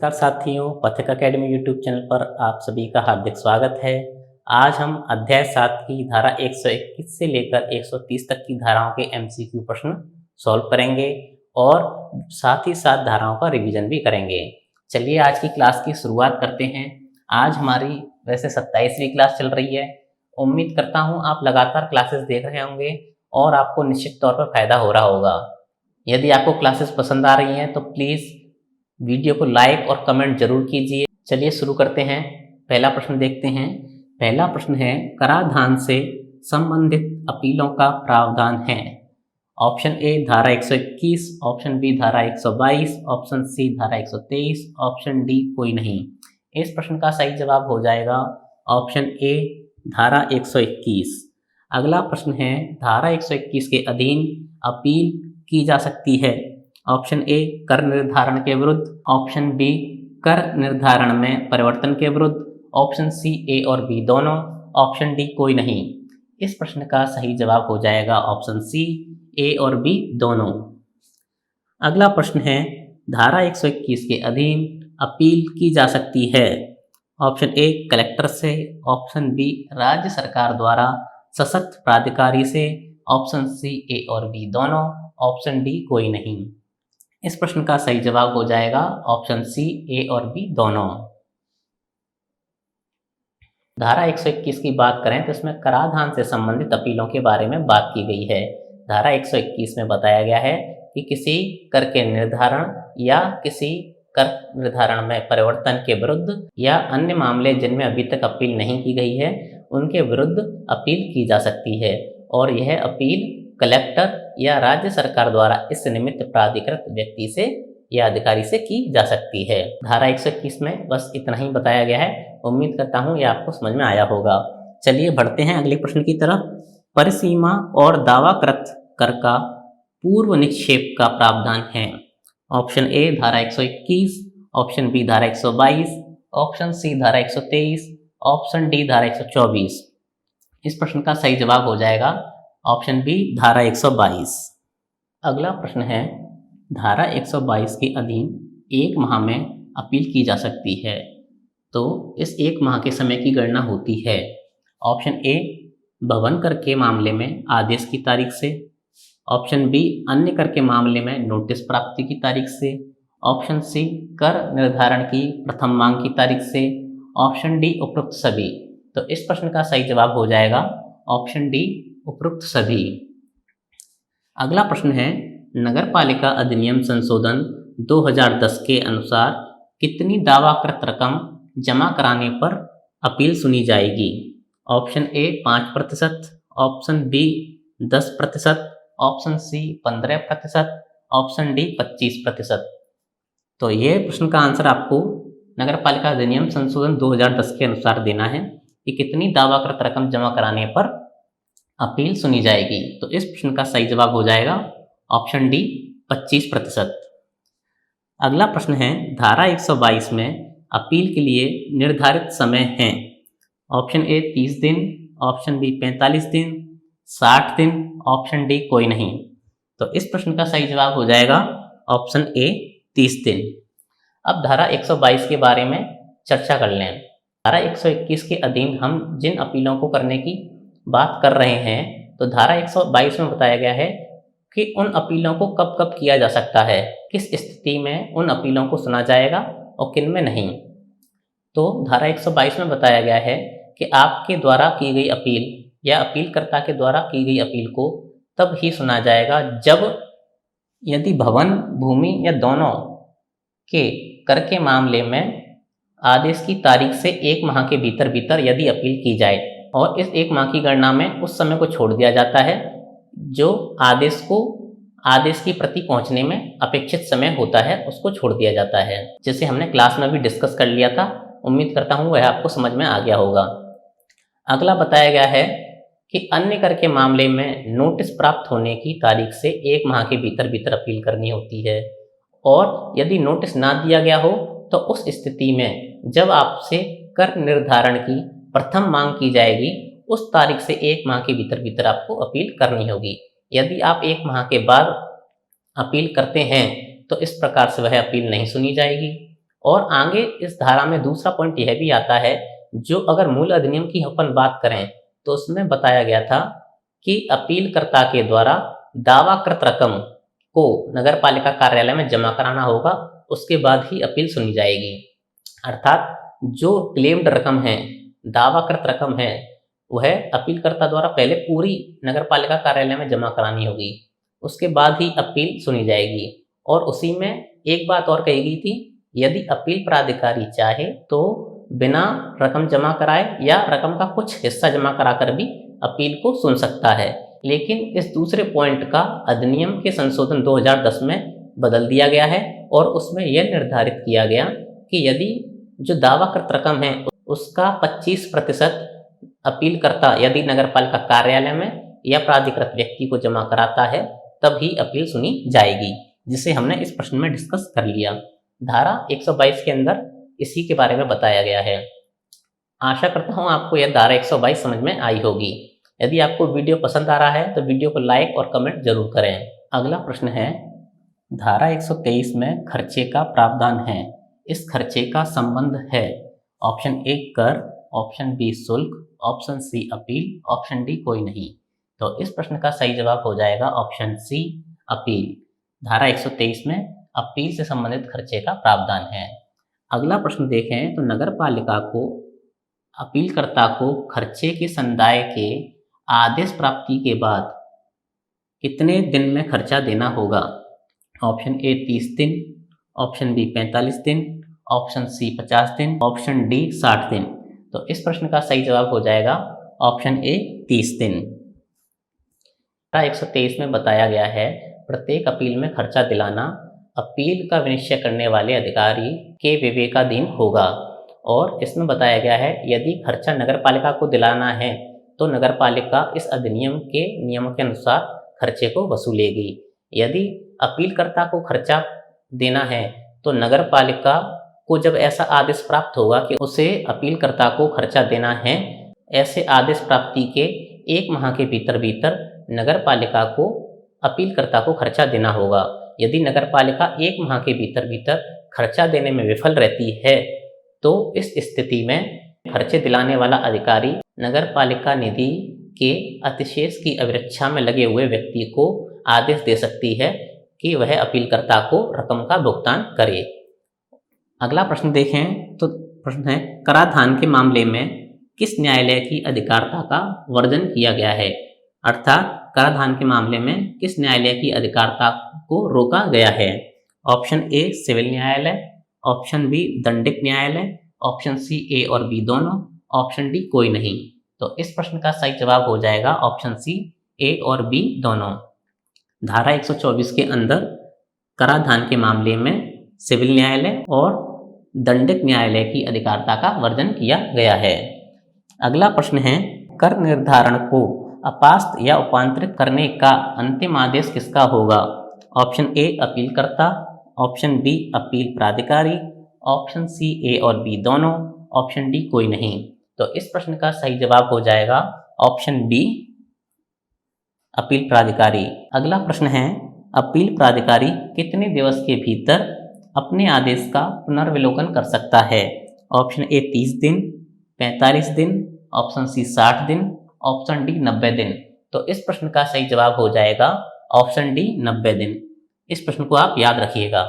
नमस्कार साथियों, पथिक अकेडमी यूट्यूब चैनल पर आप सभी का हार्दिक स्वागत है। आज हम अध्याय 7 की धारा 121 से लेकर 130 तक की धाराओं के एमसीक्यू प्रश्न सॉल्व करेंगे और साथ ही साथ धाराओं का रिवीजन भी करेंगे। चलिए आज की क्लास की शुरुआत करते हैं। आज हमारी वैसे 27वीं क्लास चल रही है। उम्मीद करता हूँ आप लगातार क्लासेस देख रहे होंगे और आपको निश्चित तौर पर फायदा हो रहा होगा। यदि आपको क्लासेस पसंद आ रही हैं तो प्लीज़ वीडियो को लाइक और कमेंट जरूर कीजिए। चलिए शुरू करते हैं। पहला प्रश्न देखते हैं। पहला प्रश्न है, कराधान से संबंधित अपीलों का प्रावधान है। ऑप्शन ए धारा 121, ऑप्शन बी धारा 122, ऑप्शन सी धारा 123, ऑप्शन डी कोई नहीं। इस प्रश्न का सही जवाब हो जाएगा ऑप्शन ए धारा 121। अगला प्रश्न है, धारा 121 के अधीन अपील की जा सकती है। ऑप्शन ए कर निर्धारण के विरुद्ध, ऑप्शन बी कर निर्धारण में परिवर्तन के विरुद्ध, ऑप्शन सी ए और बी दोनों, ऑप्शन डी कोई नहीं। इस प्रश्न का सही जवाब हो जाएगा ऑप्शन सी ए और बी दोनों। अगला प्रश्न है, धारा 121 के अधीन अपील की जा सकती है। ऑप्शन ए कलेक्टर से, ऑप्शन बी राज्य सरकार द्वारा सशक्त प्राधिकारी से, ऑप्शन सी ए और बी दोनों, ऑप्शन डी कोई नहीं। इस प्रश्न का सही जवाब हो जाएगा ऑप्शन सी ए और बी दोनों। धारा 121 की बात करें तो इसमें कराधान से संबंधित अपीलों के बारे में बात की गई है। धारा 121 में बताया गया है कि किसी कर के निर्धारण या किसी कर निर्धारण में परिवर्तन के विरुद्ध या अन्य मामले जिनमें अभी तक अपील नहीं की गई है उनके विरुद्ध अपील की जा सकती है और यह अपील कलेक्टर या राज्य सरकार द्वारा इस निमित्त प्राधिकृत व्यक्ति से या अधिकारी से की जा सकती है। धारा 121 में बस इतना ही बताया गया है। उम्मीद करता हूँ ये आपको समझ में आया होगा। चलिए बढ़ते हैं अगले प्रश्न की तरफ। परिसीमा और दावाकृत कर का पूर्व निक्षेप का प्रावधान है। ऑप्शन ए धारा 121, ऑप्शन बी धारा 122, ऑप्शन सी धारा 123, ऑप्शन डी धारा 124। इस प्रश्न का सही जवाब हो जाएगा ऑप्शन बी धारा 122। अगला प्रश्न है, धारा 122 के अधीन 1 माह में अपील की जा सकती है, तो इस 1 माह के समय की गणना होती है। ऑप्शन ए भवन कर के मामले में आदेश की तारीख से, ऑप्शन बी अन्य कर के मामले में नोटिस प्राप्ति की तारीख से, ऑप्शन सी कर निर्धारण की प्रथम मांग की तारीख से, ऑप्शन डी उपरोक्त सभी। तो इस प्रश्न का सही जवाब हो जाएगा ऑप्शन डी उपरोक्त सभी। अगला प्रश्न है, नगरपालिका अधिनियम संशोधन 2010 के अनुसार कितनी दावाकृत रकम जमा कराने पर अपील सुनी जाएगी। Option A 5%, option B 10%, option C 15%, option D 25%। तो ये प्रश्न का आंसर आपको नगरपालिका अधिनियम संशोधन 2010 के अनुसार देना है कि कितनी दावाकृत रकम जमा कराने पर अपील सुनी जाएगी। तो इस प्रश्न का सही जवाब हो जाएगा ऑप्शन डी 25%। अगला प्रश्न है, धारा 122 में अपील के लिए निर्धारित समय है। ऑप्शन ए 30 दिन, ऑप्शन बी 45 दिन, 60 दिन, ऑप्शन डी कोई नहीं। तो इस प्रश्न का सही जवाब हो जाएगा ऑप्शन ए 30 दिन। अब धारा 122 के बारे में चर्चा कर लें। धारा 121 के अधीन हम जिन अपीलों को करने की बात कर रहे हैं, तो धारा 122 में बताया गया है कि उन अपीलों को कब कब किया जा सकता है, किस स्थिति में उन अपीलों को सुना जाएगा और किन में नहीं। तो धारा 122 में बताया गया है कि आपके द्वारा की गई अपील या अपीलकर्ता के द्वारा की गई अपील को तब ही सुना जाएगा जब यदि भवन, भूमि या दोनों के कर के मामले में आदेश की तारीख से 1 माह के भीतर भीतर यदि अपील की जाए और इस 1 माह की गणना में उस समय को छोड़ दिया जाता है जो आदेश की प्रति पहुंचने में अपेक्षित समय होता है, उसको छोड़ दिया जाता है। जैसे हमने क्लास में भी डिस्कस कर लिया था। उम्मीद करता हूं वह आपको समझ में आ गया होगा। अगला बताया गया है कि अन्य कर के मामले में नोटिस प्राप्त होने की तारीख से 1 माह के भीतर भीतर अपील करनी होती है और यदि नोटिस ना दिया गया हो तो उस स्थिति में जब आपसे कर निर्धारण की प्रथम मांग की जाएगी उस तारीख से 1 माह के भीतर भीतर आपको अपील करनी होगी। यदि आप 1 माह के बाद अपील करते हैं तो इस प्रकार से वह अपील नहीं सुनी जाएगी। और आगे इस धारा में दूसरा पॉइंट यह भी आता है, जो अगर मूल अधिनियम की अपन बात करें तो उसमें बताया गया था कि अपीलकर्ता के द्वारा दावाकृत रकम को नगर पालिका कार्यालय में जमा कराना होगा, उसके बाद ही अपील सुनी जाएगी। अर्थात जो क्लेम्ड रकम है, दावाकृत रकम है, वह अपीलकर्ता द्वारा पहले पूरी नगर पालिका कार्यालय में जमा करानी होगी, उसके बाद ही अपील सुनी जाएगी। और उसी में एक बात और कही गई थी, यदि अपील प्राधिकारी चाहे तो बिना रकम जमा कराए या रकम का कुछ हिस्सा जमा कराकर भी अपील को सुन सकता है। लेकिन इस दूसरे पॉइंट का अधिनियम के संशोधन 2010 में बदल दिया गया है और उसमें यह निर्धारित किया गया कि यदि जो दावाकृत रकम है उसका 25% अपीलकर्ता यदि नगरपालिका कार्यालय में या प्राधिकृत व्यक्ति को जमा कराता है तब ही अपील सुनी जाएगी, जिसे हमने इस प्रश्न में डिस्कस कर लिया। धारा 122 के अंदर इसी के बारे में बताया गया है। आशा करता हूँ आपको यह धारा 122 समझ में आई होगी। यदि आपको वीडियो पसंद आ रहा है तो वीडियो को लाइक और कमेंट जरूर करें। अगला प्रश्न है, धारा 123 में खर्चे का प्रावधान है, इस खर्चे का संबंध है ऑप्शन ए कर, ऑप्शन बी शुल्क, option C appeal, option D कोई नहीं। तो इस प्रश्न का सही जवाब हो जाएगा ऑप्शन सी अपील। धारा 123 में अपील से संबंधित खर्चे का प्रावधान है। अगला प्रश्न देखें तो नगर पालिका को अपीलकर्ता को खर्चे के संदाय के आदेश प्राप्ति के बाद कितने दिन में खर्चा देना होगा। ऑप्शन ए 30 दिन, ऑप्शन बी 45 दिन, ऑप्शन सी 50 दिन, ऑप्शन डी 60 दिन। तो इस प्रश्न का सही जवाब हो जाएगा ऑप्शन ए 30 दिन। 123 में बताया गया है प्रत्येक अपील में खर्चा दिलाना अपील का विनिश्चय करने वाले अधिकारी के विवेकाधीन होगा। और इसमें बताया गया है यदि खर्चा नगरपालिका को दिलाना है तो नगरपालिका इस अधिनियम के नियमों के अनुसार खर्चे को वसूलेगी। यदि अपीलकर्ता को खर्चा देना है तो नगरपालिका को जब ऐसा आदेश प्राप्त होगा कि उसे अपीलकर्ता को खर्चा देना है, ऐसे आदेश प्राप्ति के 1 माह के भीतर भीतर नगरपालिका को अपीलकर्ता को खर्चा देना होगा। यदि नगरपालिका 1 माह के भीतर भीतर खर्चा देने में विफल रहती है तो इस स्थिति में खर्चे दिलाने वाला अधिकारी नगरपालिका निधि के अतिशेष की अभिरक्षा में लगे हुए व्यक्ति को आदेश दे सकती है कि वह अपीलकर्ता को रकम का भुगतान करे। अगला प्रश्न देखें तो प्रश्न है, कराधान के मामले में किस न्यायालय की अधिकारिता का वर्जन किया गया है। अर्थात कराधान के मामले में किस न्यायालय की अधिकारिता को रोका गया है। ऑप्शन ए सिविल न्यायालय, ऑप्शन बी दंडिक न्यायालय, ऑप्शन सी ए और बी दोनों, ऑप्शन डी कोई नहीं। तो इस प्रश्न का सही जवाब हो जाएगा ऑप्शन सी ए और बी दोनों। धारा 124 के अंदर कराधान के मामले में सिविल न्यायालय और दंडिक न्यायालय की अधिकारिता का वर्जन किया गया है। अगला प्रश्न है, कर निर्धारण को अपास्त या उपांतरित करने का अंतिम आदेश किसका होगा। ऑप्शन ए अपीलकर्ता, ऑप्शन बी अपील प्राधिकारी, ऑप्शन सी ए और बी दोनों, ऑप्शन डी कोई नहीं। तो इस प्रश्न का सही जवाब हो जाएगा ऑप्शन बी अपील प्राधिकारी। अगला प्रश्न है, अपील प्राधिकारी कितने दिवस के भीतर अपने आदेश का पुनर्विलोकन कर सकता है। ऑप्शन ए 30 दिन, 45 दिन, ऑप्शन सी 60 दिन, ऑप्शन डी 90 दिन। तो इस प्रश्न का सही जवाब हो जाएगा ऑप्शन डी 90 दिन। इस प्रश्न को आप याद रखिएगा।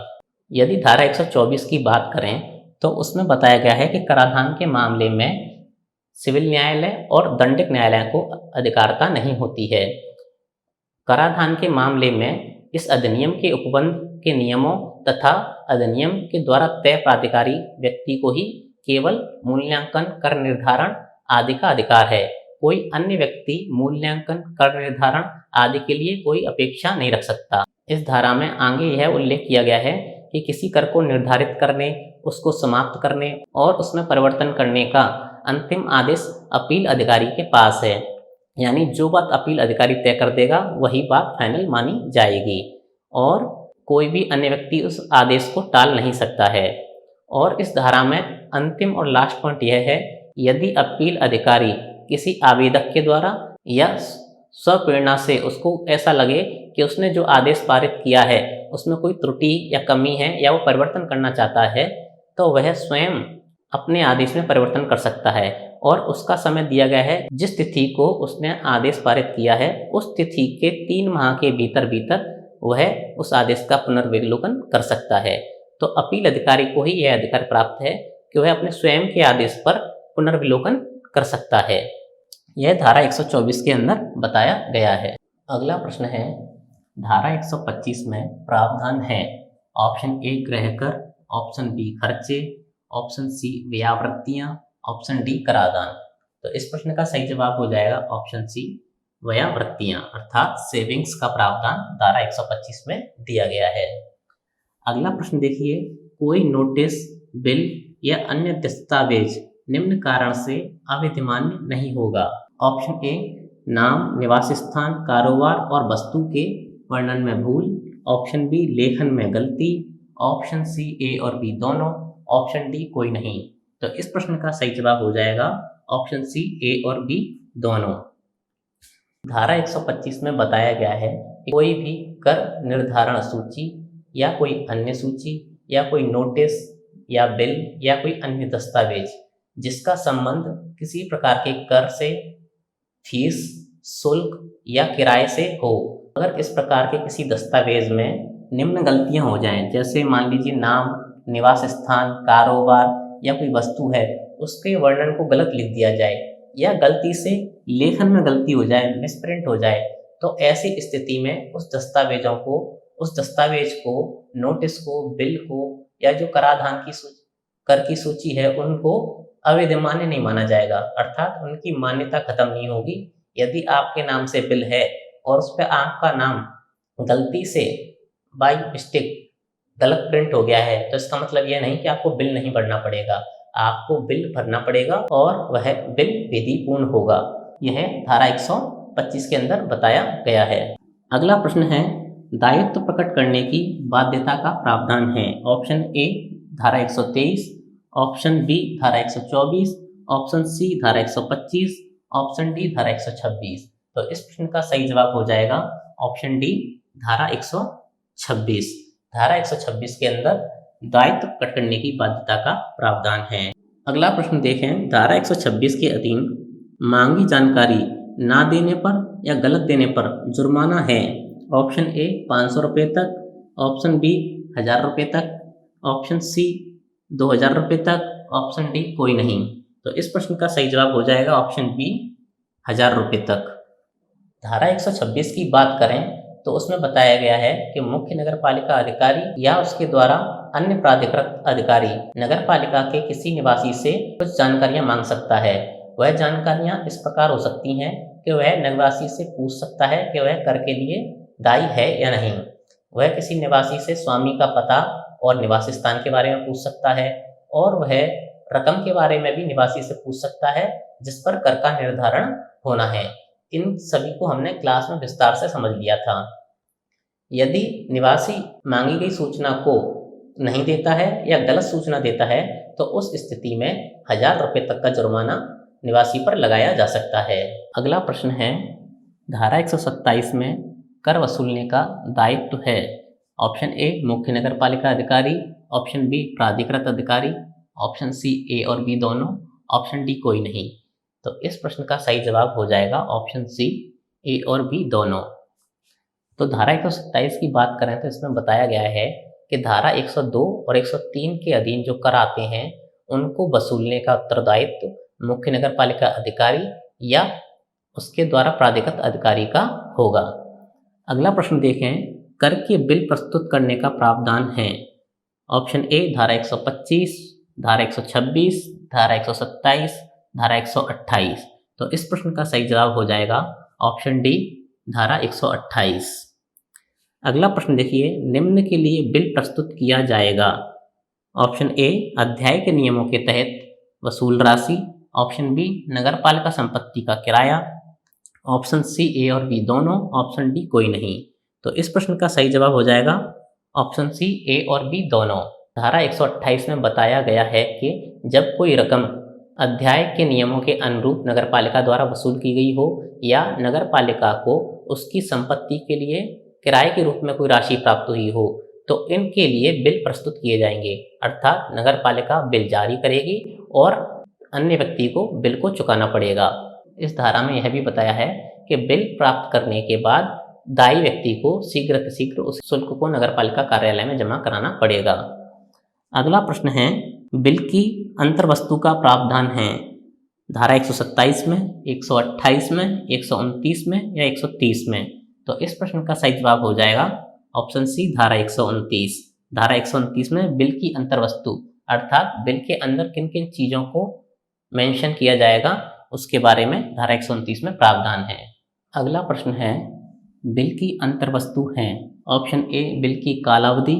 यदि धारा 124 की बात करें तो उसमें बताया गया है कि कराधान के मामले में सिविल न्यायालय और दंडिक न्यायालय को अधिकारिता नहीं होती है। कराधान के मामले में इस अधिनियम के उपबंध के नियमों तथा अधिनियम के द्वारा तय प्राधिकारी व्यक्ति को ही केवल मूल्यांकन, कर निर्धारण आदि का अधिकार है। कोई अन्य व्यक्ति मूल्यांकन, कर निर्धारण आदि के लिए कोई अपेक्षा नहीं रख सकता। इस धारा में आगे यह उल्लेख किया गया है कि किसी कर को निर्धारित करने, उसको समाप्त करने और उसमें परिवर्तन करने का अंतिम आदेश अपील अधिकारी के पास है। यानी जो बात अपील अधिकारी तय कर देगा वही बात फाइनल मानी जाएगी और कोई भी अन्य व्यक्ति उस आदेश को टाल नहीं सकता है। और इस धारा में अंतिम और लास्ट पॉइंट यह है, यदि अपील अधिकारी किसी आवेदक के द्वारा या स्वप्रेरणा से उसको ऐसा लगे कि उसने जो आदेश पारित किया है उसमें कोई त्रुटि या कमी है या वो परिवर्तन करना चाहता है, तो वह स्वयं अपने आदेश में परिवर्तन कर सकता है और उसका समय दिया गया है। जिस तिथि को उसने आदेश पारित किया है उस तिथि के 3 माह के भीतर भीतर वह उस आदेश का पुनर्विलोकन कर सकता है। तो अपील अधिकारी को ही यह अधिकार प्राप्त है कि वह अपने स्वयं के आदेश पर पुनर्विलोकन कर सकता है। यह धारा 124 के अंदर बताया गया है। अगला प्रश्न है, धारा 125 में प्रावधान है ऑप्शन ए गृह कर, ऑप्शन बी खर्चे, ऑप्शन सी व्यावृत्तियां, ऑप्शन डी कराधान। तो इस प्रश्न का सही जवाब हो जाएगा ऑप्शन सी व्यावृत्तियां, अर्थात सेविंग्स का प्रावधान धारा 125 में दिया गया है। अगला प्रश्न देखिए, कोई नोटिस, बिल या अन्य दस्तावेज निम्न कारण से अविधिमान्य नहीं होगा। ऑप्शन ए नाम, निवास स्थान, कारोबार और वस्तु के वर्णन में भूल, ऑप्शन बी लेखन में गलती, ऑप्शन सी ए और बी दोनों, ऑप्शन डी कोई नहीं। तो इस प्रश्न का सही जवाब हो जाएगा ऑप्शन सी ए और बी दोनों। धारा 125 में बताया गया है कि कोई भी कर निर्धारण सूची या कोई अन्य सूची या कोई नोटिस या बिल या कोई अन्य दस्तावेज जिसका संबंध किसी प्रकार के कर से, फीस, शुल्क या किराए से हो, अगर इस प्रकार के किसी दस्तावेज में निम्न गलतियां हो जाएं, जैसे मान लीजिए नाम, निवास स्थान, कारोबार या कोई वस्तु है उसके वर्णन को गलत लिख दिया जाए या गलती से लेखन में गलती हो जाए, मिसप्रिंट हो जाए, तो ऐसी स्थिति में उस दस्तावेज को, नोटिस को, बिल को या जो कराधान की कर की सूची है उनको अविधिमान्य नहीं माना जाएगा, अर्थात उनकी मान्यता खत्म नहीं होगी। यदि आपके नाम से बिल है और उस पर आपका नाम गलती से बाय मिस्टेक गलत प्रिंट हो गया है तो इसका मतलब यह नहीं कि आपको बिल नहीं भरना पड़ेगा, आपको बिल भरना पड़ेगा और वह बिल विधिपूर्ण होगा। यह धारा 125 के अंदर बताया गया है। अगला प्रश्न है, दायित्व प्रकट करने की बाध्यता का प्रावधान है। ऑप्शन ए धारा 123, ऑप्शन बी धारा 124, ऑप्शन सी धारा 125, ऑप्शन डी धारा 126। तो इस प्रश्न का सही जवाब हो जाएगा ऑप्शन डी धारा 126। धारा 126 के अंदर दायित्व प्रकट करने की बाध्यता का प्रावधान है। अगला प्रश्न देखें, धारा 126 के अधीन मांगी जानकारी ना देने पर या गलत देने पर जुर्माना है। ऑप्शन ए 500 रुपये तक, ऑप्शन बी 1000 रुपये तक, ऑप्शन सी 2000 रुपये तक, ऑप्शन डी कोई नहीं। तो इस प्रश्न का सही जवाब हो जाएगा ऑप्शन बी 1000 रुपये तक। धारा 126 की बात करें तो उसमें बताया गया है कि मुख्य नगर पालिका अधिकारी या उसके द्वारा अन्य प्राधिकृत अधिकारी नगर पालिका के किसी निवासी से कुछ जानकारियां मांग सकता है। वह जानकारियां इस प्रकार हो सकती हैं कि वह निवासी से पूछ सकता है कि वह कर के लिए दायी है या नहीं। वह किसी निवासी से स्वामी का पता और निवास स्थान के बारे में पूछ सकता है और वह रकम के बारे में भी निवासी से पूछ सकता है जिस पर कर का निर्धारण होना है। इन सभी को हमने क्लास में विस्तार से समझ लिया था। यदि निवासी मांगी गई सूचना को नहीं देता है या गलत सूचना देता है तो उस स्थिति में 1000 रुपये तक का जुर्माना निवासी पर लगाया जा सकता है। अगला प्रश्न है, धारा 127 में कर वसूलने का दायित्व है। ऑप्शन ए मुख्य नगर पालिका अधिकारी, ऑप्शन बी प्राधिकृत अधिकारी, ऑप्शन सी ए और बी दोनों, ऑप्शन डी कोई नहीं। तो इस प्रश्न का सही जवाब हो जाएगा ऑप्शन सी ए और बी दोनों। तो धारा 127 की बात करें तो इसमें बताया गया है कि धारा 102 और 103 के अधीन जो कर आते हैं उनको वसूलने का उत्तरदायित्व मुख्य नगर पालिका अधिकारी या उसके द्वारा प्राधिकृत अधिकारी का होगा। अगला प्रश्न देखें, कर के बिल प्रस्तुत करने का प्रावधान है। ऑप्शन ए धारा 125, धारा 126, धारा 127, धारा 128। तो इस प्रश्न का सही जवाब हो जाएगा ऑप्शन डी धारा 128। अगला प्रश्न देखिए, निम्न के लिए बिल प्रस्तुत किया जाएगा। ऑप्शन ए अध्याय के नियमों के तहत वसूल राशि, ऑप्शन बी नगर पालिका संपत्ति का किराया, ऑप्शन सी ए और बी दोनों, ऑप्शन डी कोई नहीं। तो इस प्रश्न का सही जवाब हो जाएगा ऑप्शन सी ए और बी दोनों। धारा 128 में बताया गया है कि जब कोई रकम अध्याय के नियमों के अनुरूप नगर पालिका द्वारा वसूल की गई हो या नगर पालिका को उसकी संपत्ति के लिए किराए के रूप में कोई राशि प्राप्त हुई हो तो इनके लिए बिल प्रस्तुत किए जाएंगे, अर्थात नगर पालिका बिल जारी करेगी और अन्य व्यक्ति को बिल को चुकाना पड़ेगा। इस धारा में यह भी बताया है कि बिल प्राप्त करने के बाद दायी व्यक्ति को शीघ्र से शीघ्र उस शुल्क को नगर पालिका कार्यालय में जमा कराना पड़ेगा। अगला प्रश्न है, बिल की अंतर्वस्तु का प्रावधान है धारा 127 में, 128 में, 129 में या 130 में। तो इस प्रश्न का सही जवाब हो जाएगा ऑप्शन सी, धारा 129। धारा 129 में बिल की अंतर्वस्तु अर्थात बिल के अंदर किन किन चीज़ों को मेंशन किया जाएगा उसके बारे में धारा 129 में प्रावधान है। अगला प्रश्न है, बिल की अंतर्वस्तु हैं ऑप्शन ए बिल की कालावधि,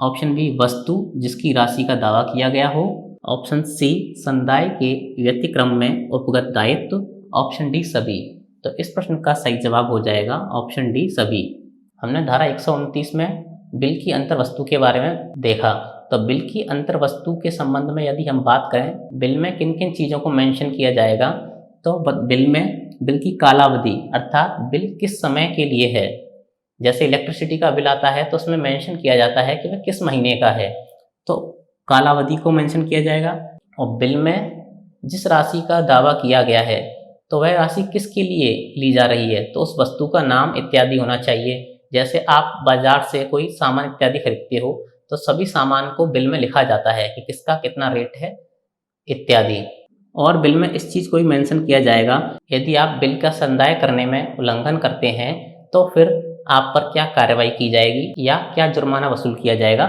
ऑप्शन बी वस्तु जिसकी राशि का दावा किया गया हो, ऑप्शन सी संदाय के व्यतिक्रम में उपगत दायित्व, ऑप्शन डी सभी। तो इस प्रश्न का सही जवाब हो जाएगा ऑप्शन डी सभी। हमने धारा 129 में बिल की अंतर्वस्तु के बारे में देखा। तो बिल की अंतर्वस्तु के संबंध में यदि हम बात करें बिल में किन किन चीज़ों को मेंशन किया जाएगा, तो बिल में बिल की कालावधि अर्थात बिल किस समय के लिए है। जैसे इलेक्ट्रिसिटी का बिल आता है तो उसमें मेंशन किया जाता है कि वह किस महीने का है, तो कालावधि को मेंशन किया जाएगा। और बिल में जिस राशि का दावा किया गया है तो वह राशि किसके लिए ली जा रही है, तो उस वस्तु का नाम इत्यादि होना चाहिए। जैसे आप बाजार से कोई सामान इत्यादि खरीदते हो तो सभी सामान को बिल में लिखा जाता है कि किसका कितना रेट है इत्यादि। और बिल में इस चीज़ को भी मेंशन किया जाएगा, यदि आप बिल का संदाय करने में उल्लंघन करते हैं तो फिर आप पर क्या कार्रवाई की जाएगी या क्या जुर्माना वसूल किया जाएगा,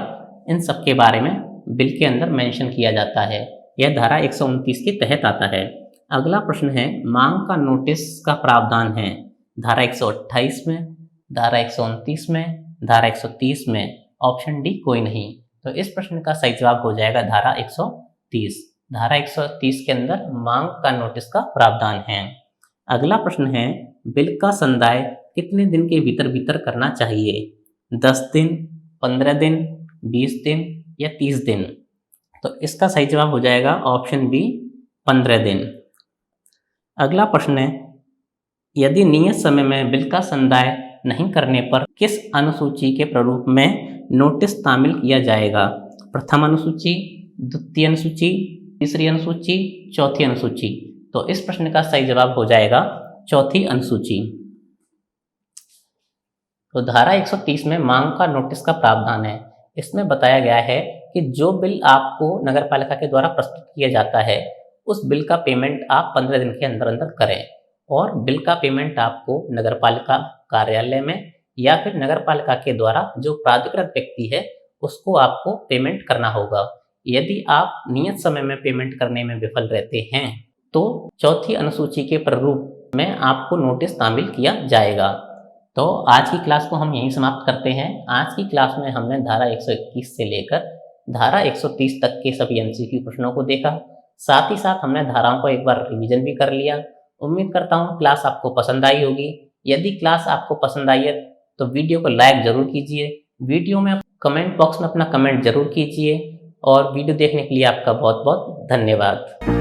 इन सब के बारे में बिल के अंदर मेंशन किया जाता है। यह धारा 129 के तहत आता है। अगला प्रश्न है, मांग का नोटिस का प्रावधान है धारा 128 में, धारा 129 में, धारा 130 में, ऑप्शन डी कोई नहीं। तो इस प्रश्न का सही जवाब हो जाएगा धारा 130। धारा 130 के अंदर मांग का नोटिस का प्रावधान है। अगला प्रश्न है, बिल का संदाय कितने दिन के भीतर भीतर करना चाहिए, 10 दिन, 15 दिन, 20 दिन या 30 दिन। तो इसका सही जवाब हो जाएगा ऑप्शन बी, 15 दिन। अगला प्रश्न है, यदि नियत समय में बिल का संदाय नहीं करने पर किस अनुसूची के प्रारूप में नोटिस तामील किया जाएगा, प्रथम अनुसूची, द्वितीय अनुसूची, तीसरी अनुसूची, चौथी अनुसूची। तो इस प्रश्न का सही जवाब हो जाएगा चौथी अनुसूची। तो धारा 130 में मांग का नोटिस का प्रावधान है। इसमें बताया गया है कि जो बिल आपको नगरपालिका के द्वारा प्रस्तुत किया जाता है उस बिल का पेमेंट आप 15 दिन के अंदर अंदर करें, और बिल का पेमेंट आपको नगरपालिका कार्यालय में या फिर नगरपालिका के द्वारा जो प्राधिकृत व्यक्ति है उसको आपको पेमेंट करना होगा। यदि आप नियत समय में पेमेंट करने में विफल रहते हैं तो चौथी अनुसूची के प्रारूप में आपको नोटिस तामील किया जाएगा। तो आज की क्लास को हम यहीं समाप्त करते हैं। आज की क्लास में हमने धारा 121 से लेकर धारा 130 तक के सभी एमसीक्यू प्रश्नों को देखा, साथ ही साथ हमने धाराओं को एक बार रिवीजन भी कर लिया। उम्मीद करता हूँ क्लास आपको पसंद आई होगी। यदि क्लास आपको पसंद आई है तो वीडियो को लाइक ज़रूर कीजिए, वीडियो में कमेंट बॉक्स में अपना कमेंट ज़रूर कीजिए, और वीडियो देखने के लिए आपका बहुत बहुत धन्यवाद।